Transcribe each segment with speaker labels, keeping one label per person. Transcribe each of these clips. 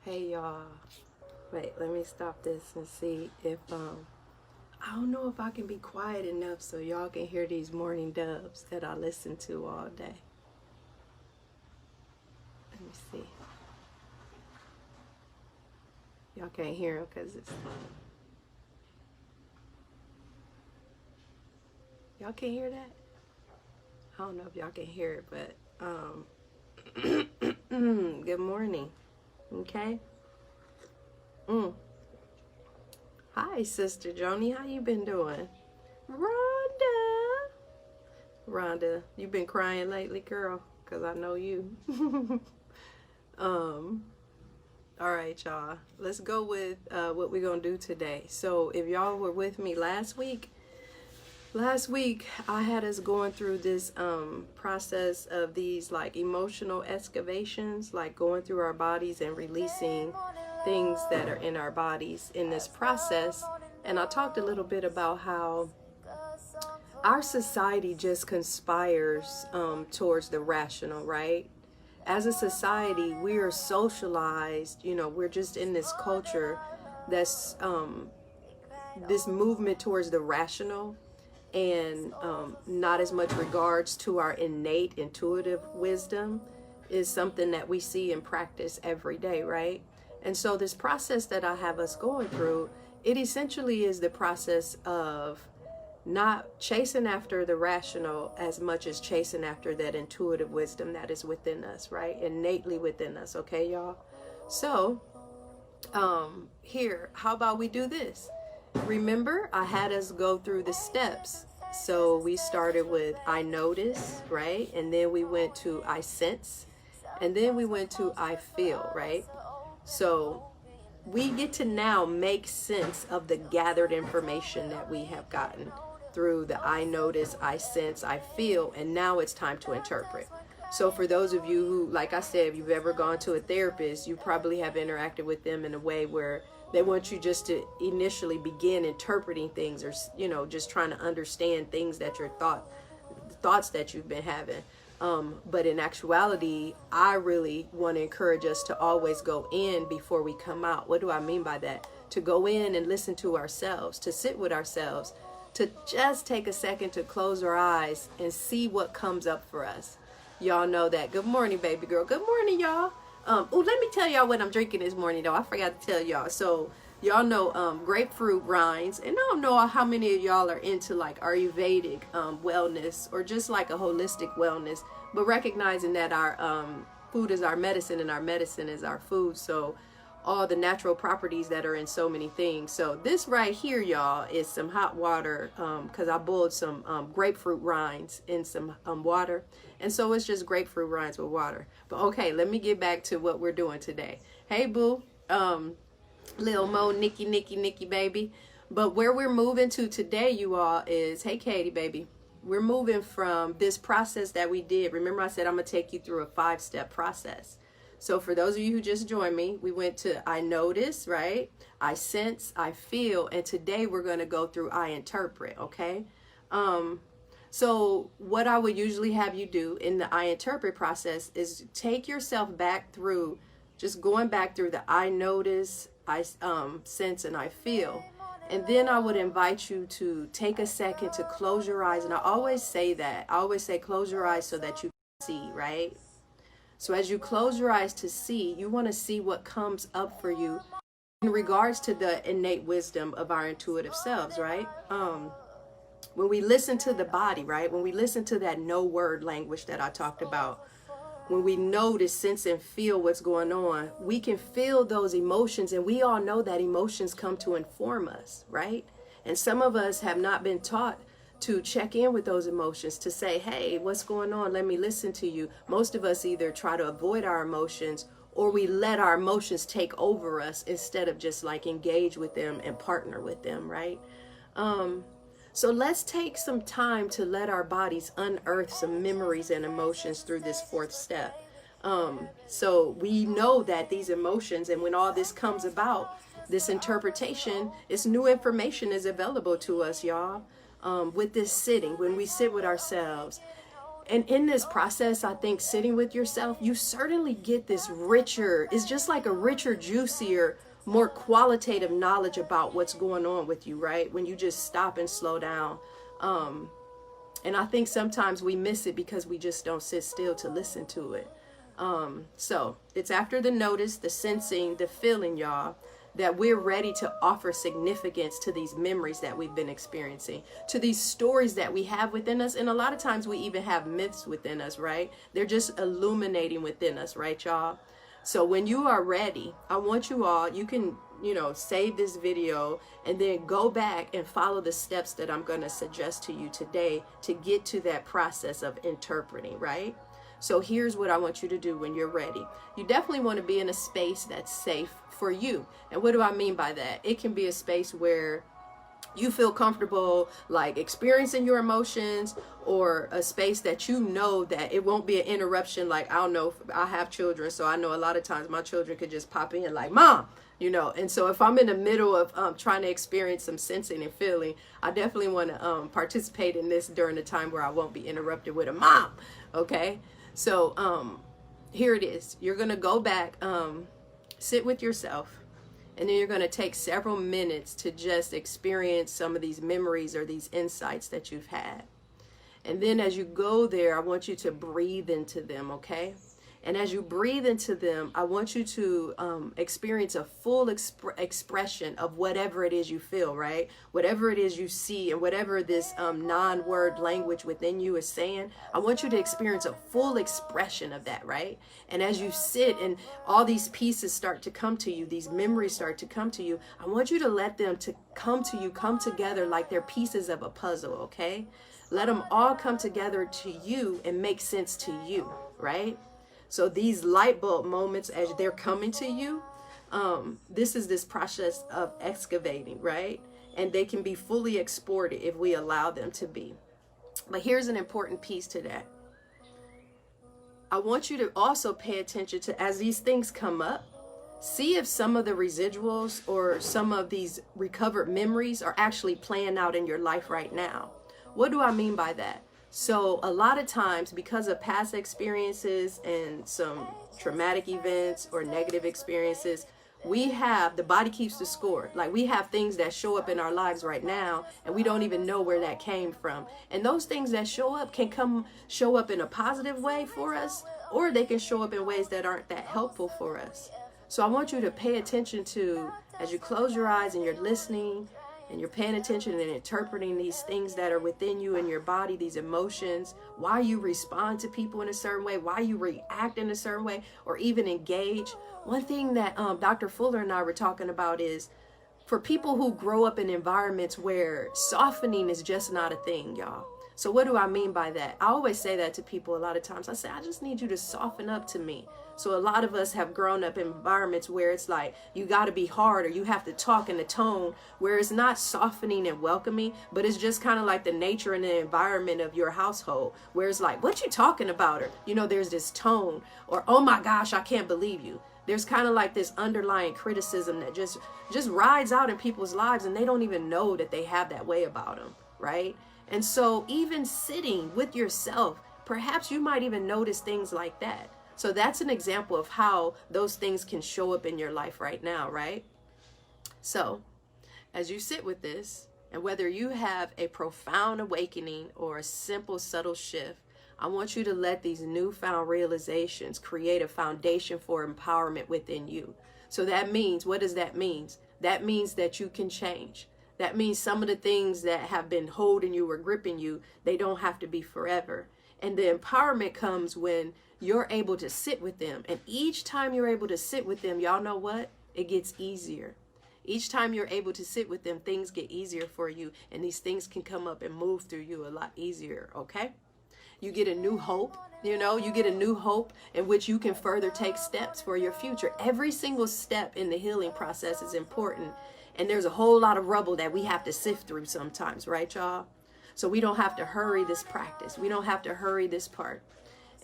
Speaker 1: Hey y'all, wait, let me stop this and see if I don't know if I can be quiet enough so y'all can hear these morning doves that I listen to all day. Let me see. Y'all can't hear them because y'all can't hear that? I don't know if y'all can hear it, but good morning. Okay. Hi, Sister Joni. How you been doing? Rhonda, you been crying lately, girl? Because I know you. All right, y'all. Let's go with what we're going to do today. So if y'all were with me last week I had us going through this process of these like emotional excavations, like going through our bodies and releasing things that are in our bodies in this process. And I talked a little bit about how our society just conspires towards the rational, right? As a society, we are socialized, we're just in this culture that's this movement towards the rational, and not as much regards to our innate intuitive wisdom is something that we see and practice every day, right? And so this process that I have us going through, it essentially is the process of not chasing after the rational as much as chasing after that intuitive wisdom that is within us, right? Innately within us, okay, y'all? So here, how about we do this? Remember, I had us go through the steps. So we started with I notice, right? And then we went to I sense. And then we went to I feel, right? So we get to now make sense of the gathered information that we have gotten through the I notice, I sense, I feel, and now it's time to interpret. So for those of you who, like I said, if you've ever gone to a therapist, you probably have interacted with them in a way where they want you just to initially begin interpreting things, or just trying to understand things that your thoughts that you've been having. But in actuality, I really want to encourage us to always go in before we come out. What do I mean by that? To go in and listen to ourselves, to sit with ourselves, to just take a second to close our eyes and see what comes up for us. Y'all know that. Good morning, baby girl. Good morning, y'all. Let me tell y'all what I'm drinking this morning, though. I forgot to tell y'all. So y'all know grapefruit rinds, and I don't know how many of y'all are into like Ayurvedic wellness, or just like a holistic wellness, but recognizing that our food is our medicine and our medicine is our food. So all the natural properties that are in so many things. So this right here, y'all, is some hot water, because I boiled some grapefruit rinds in some water. And so it's just grapefruit rinds with water. But okay, let me get back to what we're doing today. Hey, boo. Lil Mo, Nikki, baby. But where we're moving to today, you all, is, hey, Katie, baby. We're moving from this process that we did. Remember, I said I'm going to take you through a 5-step process. So for those of you who just joined me, we went to I notice, right? I sense, I feel, and today we're going to go through I interpret, okay? So what I would usually have you do in the I interpret process is take yourself back through, just going back through the I notice, I sense, and I feel. And then I would invite you to take a second to close your eyes. And I always say that. I always say close your eyes so that you can see, right? So as you close your eyes to see, you want to see what comes up for you in regards to the innate wisdom of our intuitive selves, right? When we listen to the body, right? When we listen to that no word language that I talked about, when we notice, sense, and feel what's going on, we can feel those emotions. And we all know that emotions come to inform us, right? And some of us have not been taught to check in with those emotions, to say, hey, what's going on? Let me listen to you. Most of us either try to avoid our emotions, or we let our emotions take over us instead of just like engage with them and partner with them, right? So let's take some time to let our bodies unearth some memories and emotions through this 4th step. So we know that these emotions, and when all this comes about, this interpretation, this new information is available to us, y'all. With this sitting, when we sit with ourselves. And in this process, I think sitting with yourself, you certainly get this richer, it's just like a richer, juicier, more qualitative knowledge about what's going on with you, right? When you just stop and slow down. And I think sometimes we miss it because we just don't sit still to listen to it. So it's after the notice, the sensing, the feeling, y'all, that we're ready to offer significance to these memories that we've been experiencing, to these stories that we have within us. And a lot of times we even have myths within us, right? They're just illuminating within us, right, y'all? So when you are ready, I want you all, you can, save this video and then go back and follow the steps that I'm going to suggest to you today to get to that process of interpreting, right? So here's what I want you to do when you're ready. You definitely want to be in a space that's safe for you. And what do I mean by that? It can be a space where you feel comfortable like experiencing your emotions, or a space that you know that it won't be an interruption. Like, I don't know, I have children, so I know a lot of times my children could just pop in like, Mom, and so if I'm in the middle of trying to experience some sensing and feeling, I definitely want to participate in this during a time where I won't be interrupted with a mom. Okay, so here it is. You're gonna go back, sit with yourself, and then you're going to take several minutes to just experience some of these memories or these insights that you've had. And then as you go there, I want you to breathe into them, okay? And as you breathe into them, I want you to experience a full expression of whatever it is you feel, right? Whatever it is you see, and whatever this non-word language within you is saying, I want you to experience a full expression of that, right? And as you sit and all these pieces start to come to you, these memories start to come to you, I want you to let them to come to you, come together like they're pieces of a puzzle, okay? Let them all come together to you and make sense to you, right? So these light bulb moments, as they're coming to you, this is this process of excavating, right? And they can be fully exported if we allow them to be. But here's an important piece to that. I want you to also pay attention to, as these things come up, see if some of the residuals or some of these recovered memories are actually playing out in your life right now. What do I mean by that? So a lot of times, because of past experiences and some traumatic events or negative experiences, the body keeps the score. Like, we have things that show up in our lives right now and we don't even know where that came from. And those things that show up can show up in a positive way for us, or they can show up in ways that aren't that helpful for us. So I want you to pay attention to, as you close your eyes and you're listening, and you're paying attention and interpreting these things that are within you and your body, these emotions, why you respond to people in a certain way, why you react in a certain way, or even engage. One thing that Dr. Fuller and I were talking about is, for people who grow up in environments where softening is just not a thing, y'all. So what do I mean by that? I always say that to people a lot of times. I say, I just need you to soften up to me. So a lot of us have grown up in environments where it's like, you got to be hard, or you have to talk in a tone where it's not softening and welcoming, but it's just kind of like the nature and the environment of your household, where it's like, what you talking about? Or, there's this tone, or, oh my gosh, I can't believe you. There's kind of like this underlying criticism that just rides out in people's lives, and they don't even know that they have that way about them, right? And so even sitting with yourself, perhaps you might even notice things like that. So that's an example of how those things can show up in your life right now, right? So as you sit with this, and whether you have a profound awakening or a simple, subtle shift, I want you to let these newfound realizations create a foundation for empowerment within you. So that means, what does that mean? That means that you can change. That means some of the things that have been holding you or gripping you, they don't have to be forever. And the empowerment comes when you're able to sit with them. And each time you're able to sit with them, y'all know what? It gets easier. Each time you're able to sit with them, things get easier for you. And these things can come up and move through you a lot easier, okay? You get a new hope, you get a new hope in which you can further take steps for your future. Every single step in the healing process is important. And there's a whole lot of rubble that we have to sift through sometimes, right, y'all? So we don't have to hurry this practice. We don't have to hurry this part.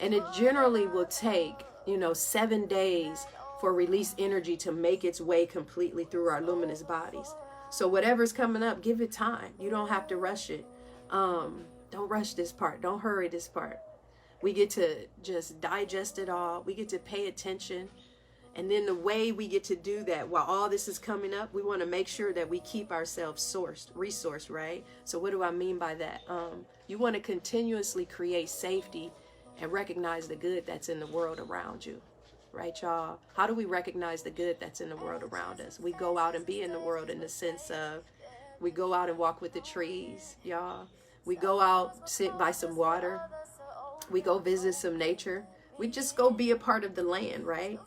Speaker 1: And it generally will take, 7 days for release energy to make its way completely through our luminous bodies. So whatever's coming up, give it time. You don't have to rush it. Don't rush this part. Don't hurry this part. We get to just digest it all. We get to pay attention. And then the way we get to do that while all this is coming up, we want to make sure that we keep ourselves resourced, right? So what do I mean by that? You want to continuously create safety and recognize the good that's in the world around you, right, y'all? How do we recognize the good that's in the world around us? We go out and be in the world in the sense of, we go out and walk with the trees, y'all. We go out, sit by some water. We go visit some nature. We just go be a part of the land, right?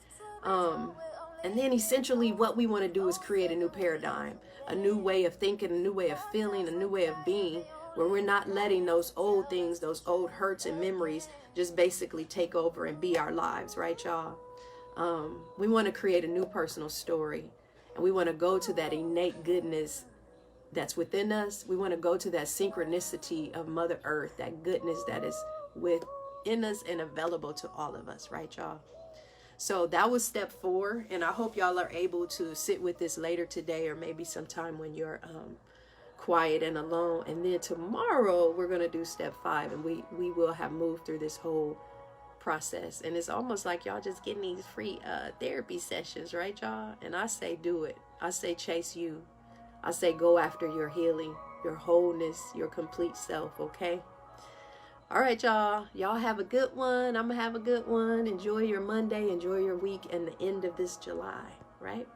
Speaker 1: And then essentially what we want to do is create a new paradigm, a new way of thinking, a new way of feeling, a new way of being, where we're not letting those old things, those old hurts and memories just basically take over and be our lives, right, y'all? We want to create a new personal story, and we want to go to that innate goodness that's within us. We want to go to that synchronicity of Mother Earth, that goodness that is within us and available to all of us, right, y'all? So that was step 4, and I hope y'all are able to sit with this later today, or maybe sometime when you're quiet and alone. And then tomorrow we're going to do step 5, and we will have moved through this whole process. And it's almost like y'all just getting these free therapy sessions, right, y'all? And I say do it. I say chase you. I say go after your healing, your wholeness, your complete self, okay? All right, y'all. Y'all have a good one. I'm going to have a good one. Enjoy your Monday. Enjoy your week and the end of this July, right?